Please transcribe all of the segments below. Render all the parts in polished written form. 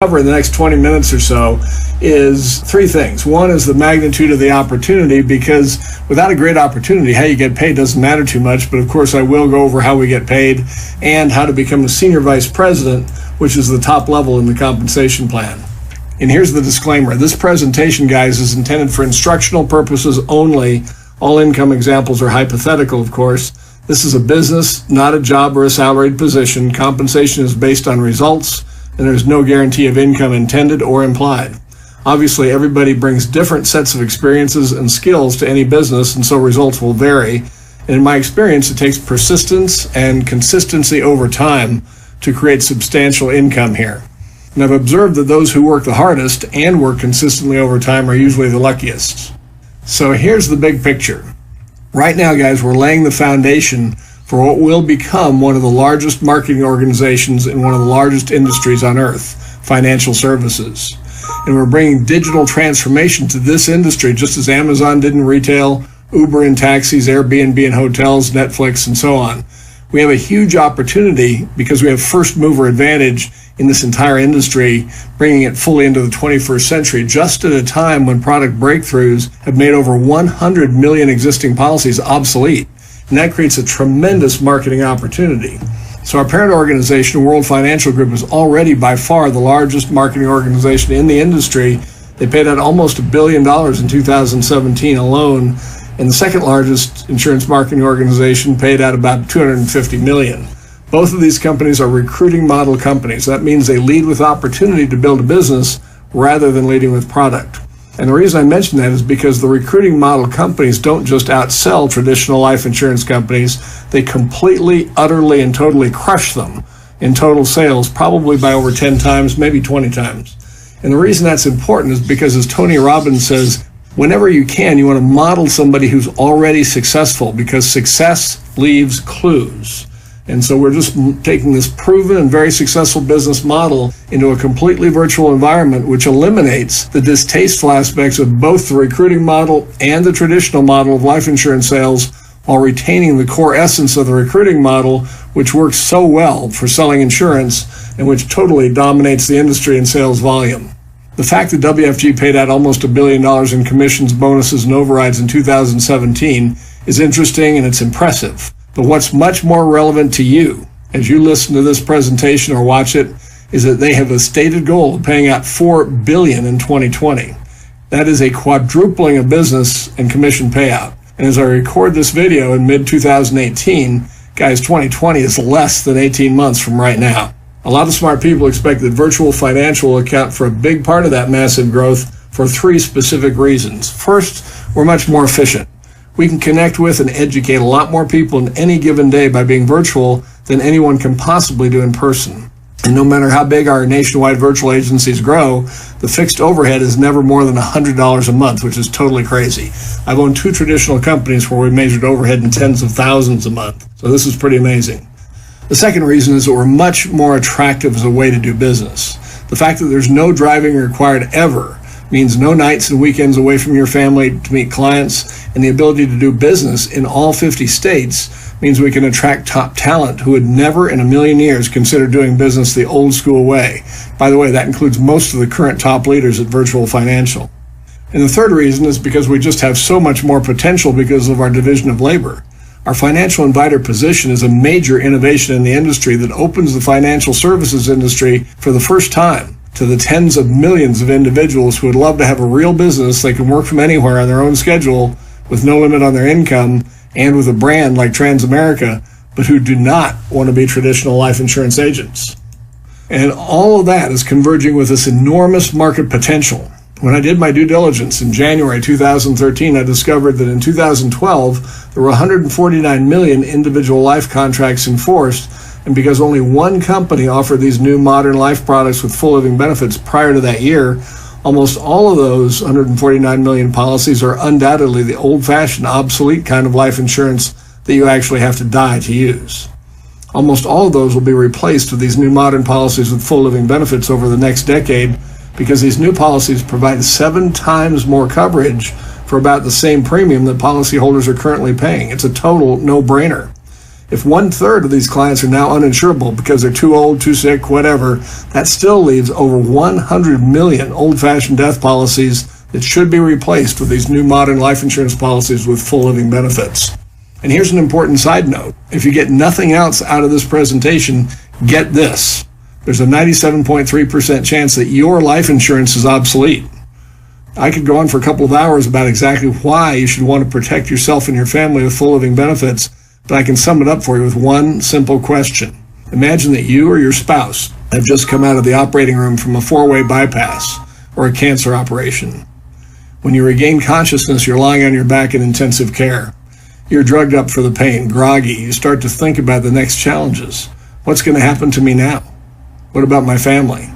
Cover in the next 20 minutes or so is three things. One is the magnitude of the opportunity, because without a great opportunity, how you get paid doesn't matter too much. But of course, I will go over how we get paid and how to become a senior vice president, which is the top level in the compensation plan. And here's the disclaimer. This presentation, guys, is intended for instructional purposes only. All income examples are hypothetical, of course. This is a business, not a job or a salaried position. Compensation is based on results, and there's no guarantee of income intended or implied. Obviously, everybody brings different sets of experiences and skills to any business, and so results will vary. And in my experience, it takes persistence and consistency over time to create substantial income here. And I've observed that those who work the hardest and work consistently over time are usually the luckiest. So here's the big picture. Right now, guys, we're laying the foundation for what will become one of the largest marketing organizations in one of the largest industries on earth, financial services. And we're bringing digital transformation to this industry, just as Amazon did in retail, Uber in taxis, Airbnb in hotels, Netflix, and so on. We have a huge opportunity because we have first mover advantage in this entire industry, bringing it fully into the 21st century, just at a time when product breakthroughs have made over 100 million existing policies obsolete. And that creates a tremendous marketing opportunity. So our parent organization, World Financial Group, is already by far the largest marketing organization in the industry. They paid out almost $1 billion in 2017 alone. And the second largest insurance marketing organization paid out about $250 million. Both of these companies are recruiting model companies. That means they lead with opportunity to build a business rather than leading with product. And the reason I mention that is because the recruiting model companies don't just outsell traditional life insurance companies. They completely, utterly, and totally crush them in total sales, probably by over 10 times, maybe 20 times. And the reason that's important is because, as Tony Robbins says, whenever you can, you want to model somebody who's already successful, because success leaves clues. And so we're just taking this proven and very successful business model into a completely virtual environment, which eliminates the distasteful aspects of both the recruiting model and the traditional model of life insurance sales, while retaining the core essence of the recruiting model, which works so well for selling insurance and which totally dominates the industry in sales volume. The fact that WFG paid out almost $1 billion in commissions, bonuses, and overrides in 2017 is interesting and it's impressive. But what's much more relevant to you as you listen to this presentation or watch it is that they have a stated goal of paying out $4 billion in 2020. That is a quadrupling of business and commission payout. And as I record this video in mid-2018, guys, 2020 is less than 18 months from right now. A lot of smart people expect that Virtual Financial will account for a big part of that massive growth for three specific reasons. First, we're much more efficient. We can connect with and educate a lot more people in any given day by being virtual than anyone can possibly do in person. And no matter how big our nationwide virtual agencies grow, the fixed overhead is never more than $100 a month, which is totally crazy. I've owned two traditional companies where we measured overhead in tens of thousands a month. So this is pretty amazing. The second reason is that we're much more attractive as a way to do business. The fact that there's no driving required ever means no nights and weekends away from your family to meet clients, and the ability to do business in all 50 states means we can attract top talent who would never in a million years consider doing business the old school way. By the way, that includes most of the current top leaders at Virtual Financial. And the third reason is because we just have so much more potential because of our division of labor. Our financial inviter position is a major innovation in the industry that opens the financial services industry for the first time to the tens of millions of individuals who would love to have a real business they can work from anywhere on their own schedule with no limit on their income and with a brand like Transamerica, but who do not want to be traditional life insurance agents. And all of that is converging with this enormous market potential. When I did my due diligence in January 2013, I discovered that in 2012, there were 149 million individual life contracts enforced. And because only one company offered these new modern life products with full living benefits prior to that year, almost all of those 149 million policies are undoubtedly the old-fashioned, obsolete kind of life insurance that you actually have to die to use. Almost all of those will be replaced with these new modern policies with full living benefits over the next decade, because these new policies provide 7 times more coverage for about the same premium that policyholders are currently paying. It's a total no-brainer. If 1/3 of these clients are now uninsurable because they're too old, too sick, whatever, that still leaves over 100 million old-fashioned death policies that should be replaced with these new modern life insurance policies with full living benefits. And here's an important side note. If you get nothing else out of this presentation, get this. There's a 97.3% chance that your life insurance is obsolete. I could go on for a couple of hours about exactly why you should want to protect yourself and your family with full living benefits, but I can sum it up for you with one simple question. Imagine that you or your spouse have just come out of the operating room from a 4-way bypass or a cancer operation. When you regain consciousness, you're lying on your back in intensive care. You're drugged up for the pain, groggy. You start to think about the next challenges. What's going to happen to me now? What about my family?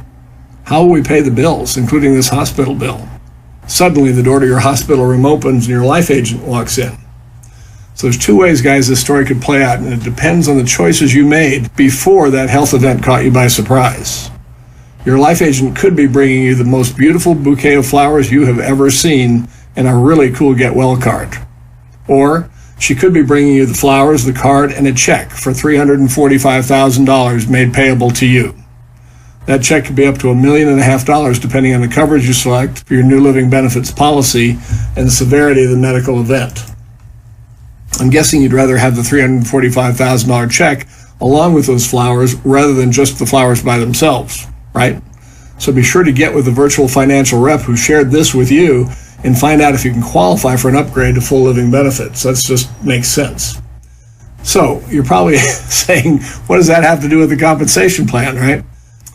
How will we pay the bills, including this hospital bill? Suddenly, the door to your hospital room opens and your life agent walks in. So there's two ways, guys, this story could play out, and it depends on the choices you made before that health event caught you by surprise. Your life agent could be bringing you the most beautiful bouquet of flowers you have ever seen and a really cool get well card. Or she could be bringing you the flowers, the card, and a check for $345,000 made payable to you. That check could be up to $1.5 million depending on the coverage you select for your new living benefits policy and the severity of the medical event. I'm guessing you'd rather have the $345,000 check along with those flowers rather than just the flowers by themselves, right? So be sure to get with the virtual financial rep who shared this with you and find out if you can qualify for an upgrade to full living benefits. That just makes sense. So you're probably saying, what does that have to do with the compensation plan, right?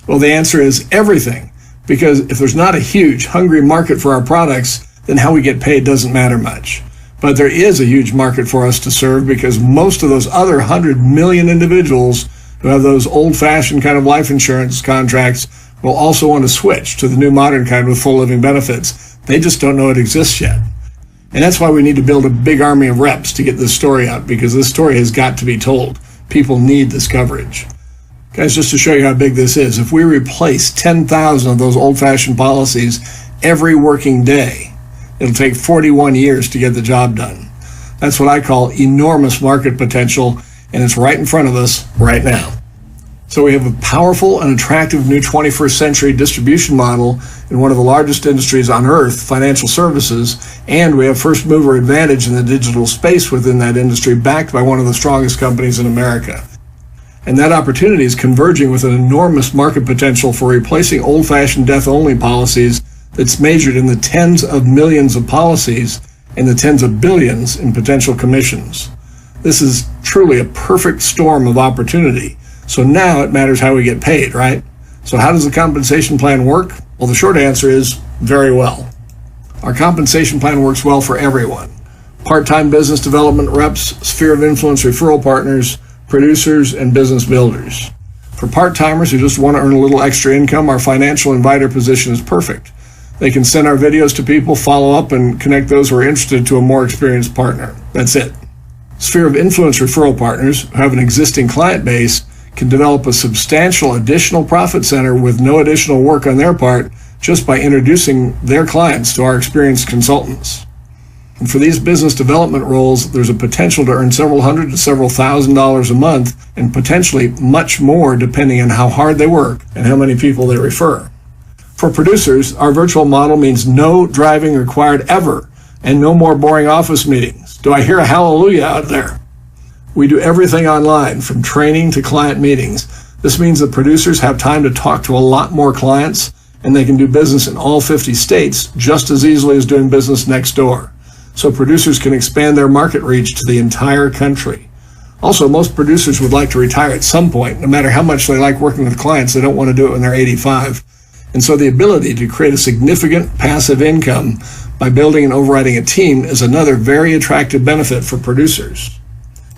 Well, the answer is everything, because if there's not a huge, hungry market for our products, then how we get paid doesn't matter much. But there is a huge market for us to serve because most of those other 100 million individuals who have those old-fashioned kind of life insurance contracts will also want to switch to the new modern kind with full living benefits. They just don't know it exists yet. And that's why we need to build a big army of reps to get this story out, because this story has got to be told. People need this coverage. Guys, just to show you how big this is, if we replace 10,000 of those old-fashioned policies every working day, it'll take 41 years to get the job done. That's what I call enormous market potential, and it's right in front of us right now. So we have a powerful and attractive new 21st century distribution model in one of the largest industries on earth, financial services, and we have first mover advantage in the digital space within that industry, backed by one of the strongest companies in America. And that opportunity is converging with an enormous market potential for replacing old-fashioned death-only policies that's measured in the tens of millions of policies and the tens of billions in potential commissions. This is truly a perfect storm of opportunity. So now it matters how we get paid, right? So how does the compensation plan work? Well, the short answer is very well. Our compensation plan works well for everyone. Part-time business development reps, sphere of influence referral partners, producers, and business builders. For part-timers who just want to earn a little extra income, our financial inviter position is perfect. They can send our videos to people, follow up, and connect those who are interested to a more experienced partner. That's it. Sphere of influence referral partners who have an existing client base can develop a substantial additional profit center with no additional work on their part just by introducing their clients to our experienced consultants. And for these business development roles, there's a potential to earn several hundred to several $1,000s a month, and potentially much more depending on how hard they work and how many people they refer. For producers, our virtual model means no driving required ever and no more boring office meetings. Do I hear a hallelujah out there? We do everything online, from training to client meetings. This means that producers have time to talk to a lot more clients, and they can do business in all 50 states just as easily as doing business next door. So producers can expand their market reach to the entire country. Also, most producers would like to retire at some point. No matter how much they like working with clients, they don't want to do it when they're 85. And so the ability to create a significant passive income by building and overriding a team is another very attractive benefit for producers.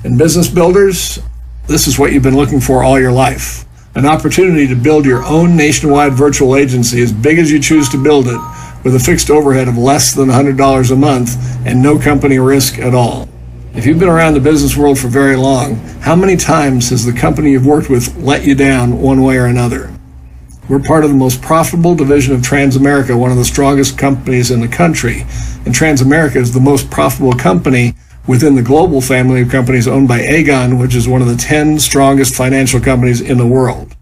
And business builders, this is what you've been looking for all your life. An opportunity to build your own nationwide virtual agency as big as you choose to build it, with a fixed overhead of less than $100 a month and no company risk at all. If you've been around the business world for very long, how many times has the company you've worked with let you down one way or another? We're part of the most profitable division of Transamerica, one of the strongest companies in the country. And Transamerica is the most profitable company within the global family of companies owned by Aegon, which is one of the 10 strongest financial companies in the world.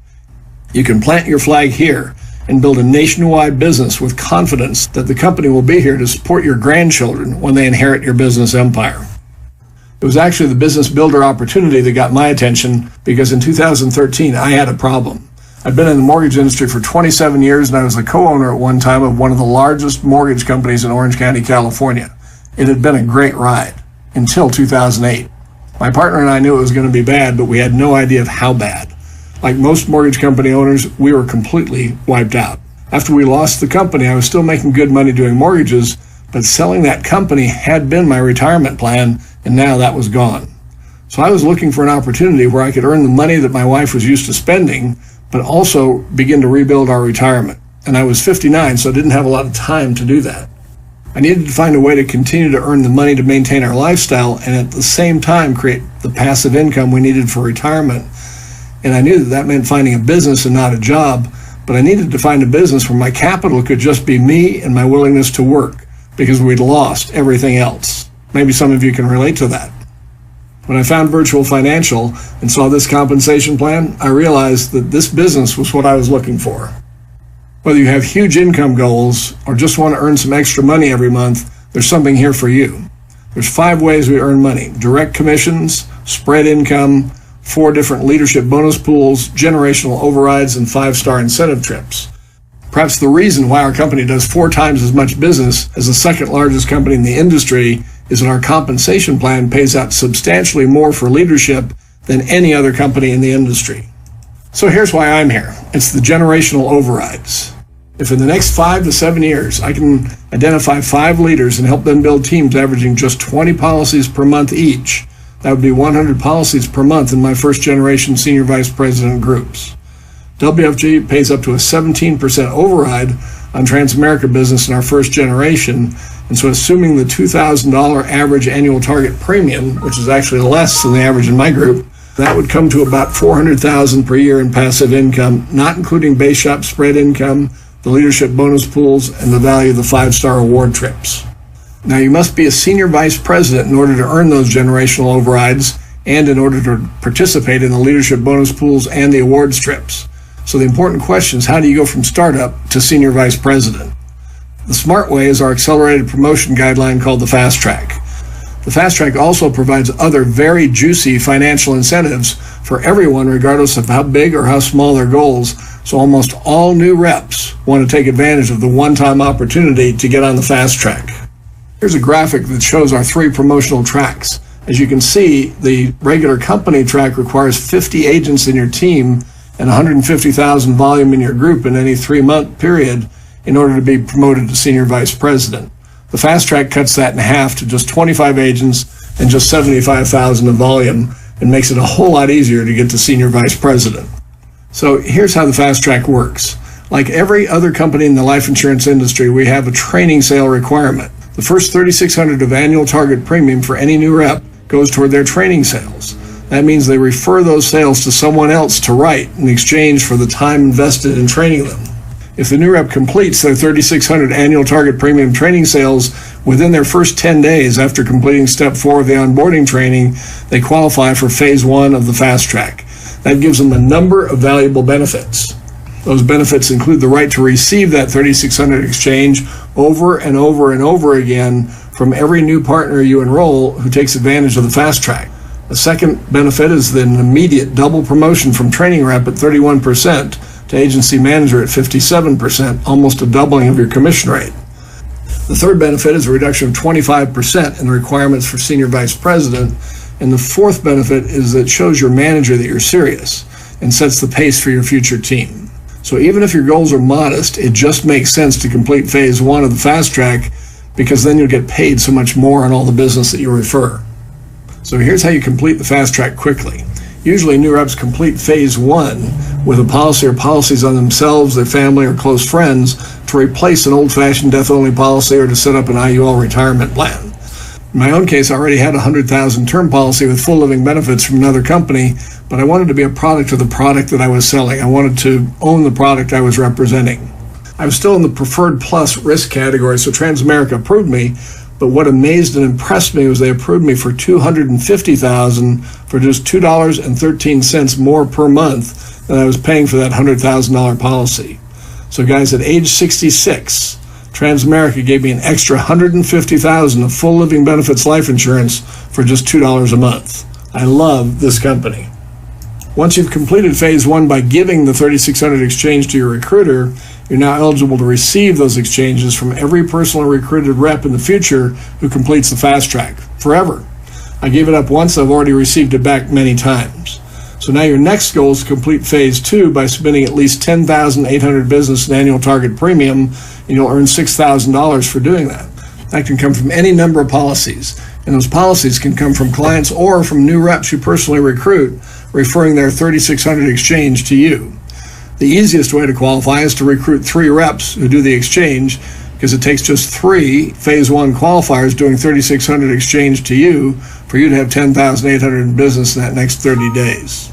You can plant your flag here and build a nationwide business with confidence that the company will be here to support your grandchildren when they inherit your business empire. It was actually the business builder opportunity that got my attention because in 2013, I had a problem. I'd been in the mortgage industry for 27 years and I was the co-owner at one time of one of the largest mortgage companies in Orange County, California. It had been a great ride until 2008. My partner and I knew it was going to be bad, but we had no idea of how bad. Like most mortgage company owners, we were completely wiped out. After we lost the company, I was still making good money doing mortgages, but selling that company had been my retirement plan, and now that was gone. So I was looking for an opportunity where I could earn the money that my wife was used to spending, but also begin to rebuild our retirement. And I was 59, so I didn't have a lot of time to do that. I needed to find a way to continue to earn the money to maintain our lifestyle and at the same time create the passive income we needed for retirement. And I knew that meant finding a business and not a job, but I needed to find a business where my capital could just be me and my willingness to work, because we'd lost everything else. Maybe some of you can relate to that. When I found Virtual Financial and saw this compensation plan, I realized that this business was what I was looking for. Whether you have huge income goals or just want to earn some extra money every month, there's something here for you. There's 5 ways we earn money: direct commissions, spread income, 4 different leadership bonus pools, generational overrides, and 5-star incentive trips. Perhaps the reason why our company does 4 times as much business as the second largest company in the industry is that our compensation plan pays out substantially more for leadership than any other company in the industry. So here's why I'm here. It's the generational overrides. If in the next 5 to 7 years I can identify 5 leaders and help them build teams averaging just 20 policies per month each, that would be 100 policies per month in my first generation senior vice president groups. WFG pays up to a 17% override on Transamerica business in our first generation, and so assuming the $2,000 average annual target premium, which is actually less than the average in my group, that would come to about $400,000 per year in passive income, not including base shop spread income, the leadership bonus pools, and the value of the 5-star award trips. Now, you must be a senior vice president in order to earn those generational overrides and in order to participate in the leadership bonus pools and the awards trips. So the important question is, how do you go from startup to senior vice president? The smart way is our accelerated promotion guideline called the Fast Track. The Fast Track also provides other very juicy financial incentives for everyone, regardless of how big or how small their goals. So almost all new reps want to take advantage of the one-time opportunity to get on the Fast Track. Here's a graphic that shows our 3 promotional tracks. As you can see, the regular company track requires 50 agents in your team and 150,000 volume in your group in any 3-month period in order to be promoted to senior vice president. The Fast Track cuts that in half to just 25 agents and just 75,000 of volume and makes it a whole lot easier to get to senior vice president. So here's how the Fast Track works. Like every other company in the life insurance industry, we have a training sale requirement. The first $3,600 of annual target premium for any new rep goes toward their training sales. That means they refer those sales to someone else to write in exchange for the time invested in training them. If the new rep completes their $3,600 annual target premium training sales within their first 10 days after completing step 4 of the onboarding training, they qualify for phase 1 of the Fast Track. That gives them a number of valuable benefits. Those benefits include the right to receive that $3,600 exchange over and over and over again from every new partner you enroll who takes advantage of the Fast Track. The second benefit is an immediate double promotion from training rep at 31% to agency manager at 57%, almost a doubling of your commission rate. The third benefit is a reduction of 25% in the requirements for senior vice president. And the fourth benefit is that it shows your manager that you're serious and sets the pace for your future team. So even if your goals are modest, it just makes sense to complete phase 1 of the Fast Track, because then you'll get paid so much more on all the business that you refer. So here's how you complete the Fast Track quickly. Usually new reps complete phase 1 with a policy or policies on themselves, their family, or close friends to replace an old-fashioned death-only policy or to set up an IUL retirement plan. In my own case, I already had a 100,000 term policy with full living benefits from another company, but I wanted to be a product of the product that I was selling. I wanted to own the product I was representing. I was still in the preferred plus risk category, so Transamerica approved me, But what amazed and impressed me was they approved me for $250,000 for just $2.13 more per month than I was paying for that $100,000 policy. So guys, at age 66, Transamerica gave me an extra $150,000 of full living benefits life insurance for just $2 a month. I love this company. Once you've completed phase 1 by giving the 3600 exchange to your recruiter, you're now eligible to receive those exchanges from every personally recruited rep in the future who completes the fast track forever. I gave it up once, I've already received it back many times. So now your next goal is to complete phase 2 by submitting at least 10,800 business and annual target premium, and you'll earn $6,000 for doing that. That can come from any number of policies, and those policies can come from clients or from new reps you personally recruit, referring their 3600 exchange to you. The easiest way to qualify is to recruit 3 reps who do the exchange, because it takes just 3 phase 1 qualifiers doing 3600 exchange to you for you to have 10,800 in business in that next 30 days.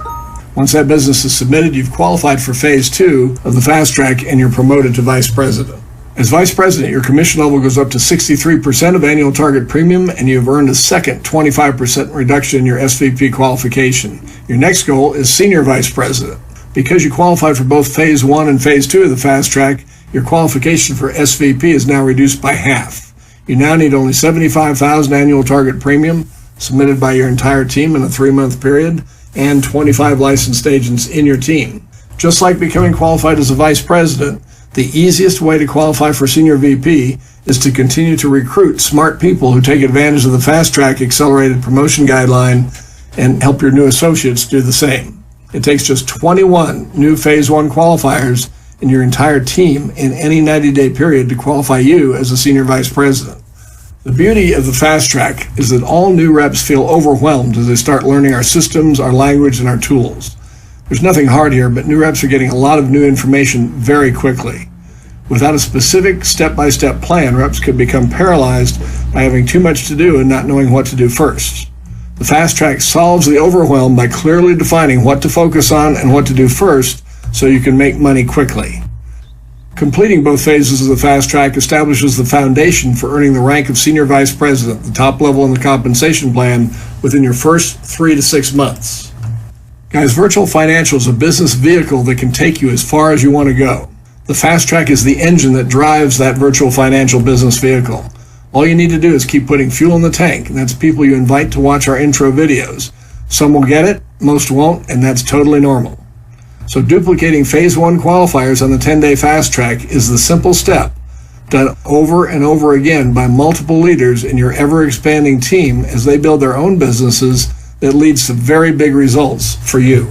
Once that business is submitted, you've qualified for phase 2 of the fast track and you're promoted to vice president. As vice president, your commission level goes up to 63% of annual target premium, and you have earned a second 25% reduction in your SVP qualification. Your next goal is senior vice president. Because you qualified for both phase 1 and phase 2 of the fast track, your qualification for SVP is now reduced by half. You now need only $75,000 annual target premium submitted by your entire team in a 3-month period and 25 licensed agents in your team. Just like becoming qualified as a vice president, the easiest way to qualify for senior VP is to continue to recruit smart people who take advantage of the fast track accelerated promotion guideline and help your new associates do the same. It takes just 21 new phase 1 qualifiers in your entire team in any 90-day period to qualify you as a senior vice president. The beauty of the fast track is that all new reps feel overwhelmed as they start learning our systems, our language, and our tools. There's nothing hard here, but new reps are getting a lot of new information very quickly. Without a specific step-by-step plan, reps could become paralyzed by having too much to do and not knowing what to do first. The fast track solves the overwhelm by clearly defining what to focus on and what to do first so you can make money quickly. Completing both phases of the fast track establishes the foundation for earning the rank of senior vice president, the top level in the compensation plan, within your first 3 to 6 months. Guys, Virtual Financial is a business vehicle that can take you as far as you want to go. The fast track is the engine that drives that Virtual Financial business vehicle. All you need to do is keep putting fuel in the tank, and that's people you invite to watch our intro videos. Some will get it, most won't, and that's totally normal. So duplicating phase 1 qualifiers on the 10-day fast track is the simple step done over and over again by multiple leaders in your ever-expanding team as they build their own businesses that leads to very big results for you.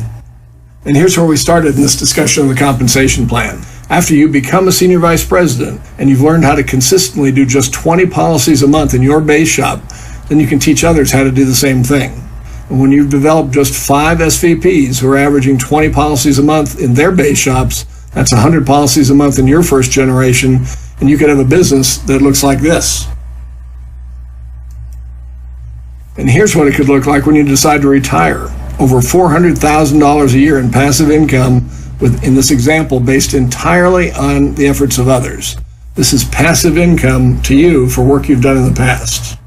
And here's where we started in this discussion of the compensation plan. After you become a senior vice president and you've learned how to consistently do just 20 policies a month in your base shop, then you can teach others how to do the same thing. And when you've developed just 5 SVPs who are averaging 20 policies a month in their base shops, that's 100 policies a month in your first generation, and you could have a business that looks like this. And here's what it could look like when you decide to retire. Over $400,000 a year in passive income, in this example, based entirely on the efforts of others. This is passive income to you for work you've done in the past.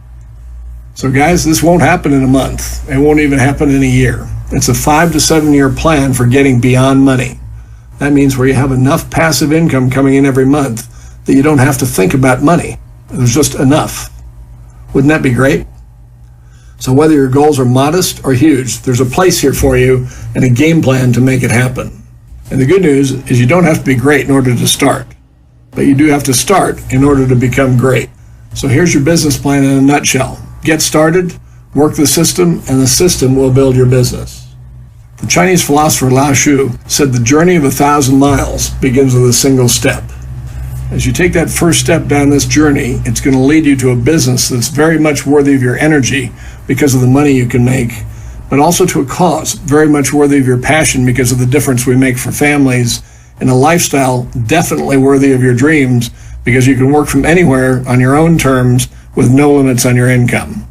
So guys, this won't happen in a month. It won't even happen in a year. It's a 5 to 7 year plan for getting beyond money. That means where you have enough passive income coming in every month that you don't have to think about money. There's just enough. Wouldn't that be great? So whether your goals are modest or huge, there's a place here for you and a game plan to make it happen. And the good news is you don't have to be great in order to start, but you do have to start in order to become great. So here's your business plan in a nutshell. Get started, work the system, and the system will build your business. The Chinese philosopher Lao Tzu said the journey of 1,000 miles begins with a single step. As you take that first step down this journey, it's going to lead you to a business that's very much worthy of your energy because of the money you can make, but also to a cause very much worthy of your passion because of the difference we make for families, and a lifestyle definitely worthy of your dreams because you can work from anywhere on your own terms with no limits on your income.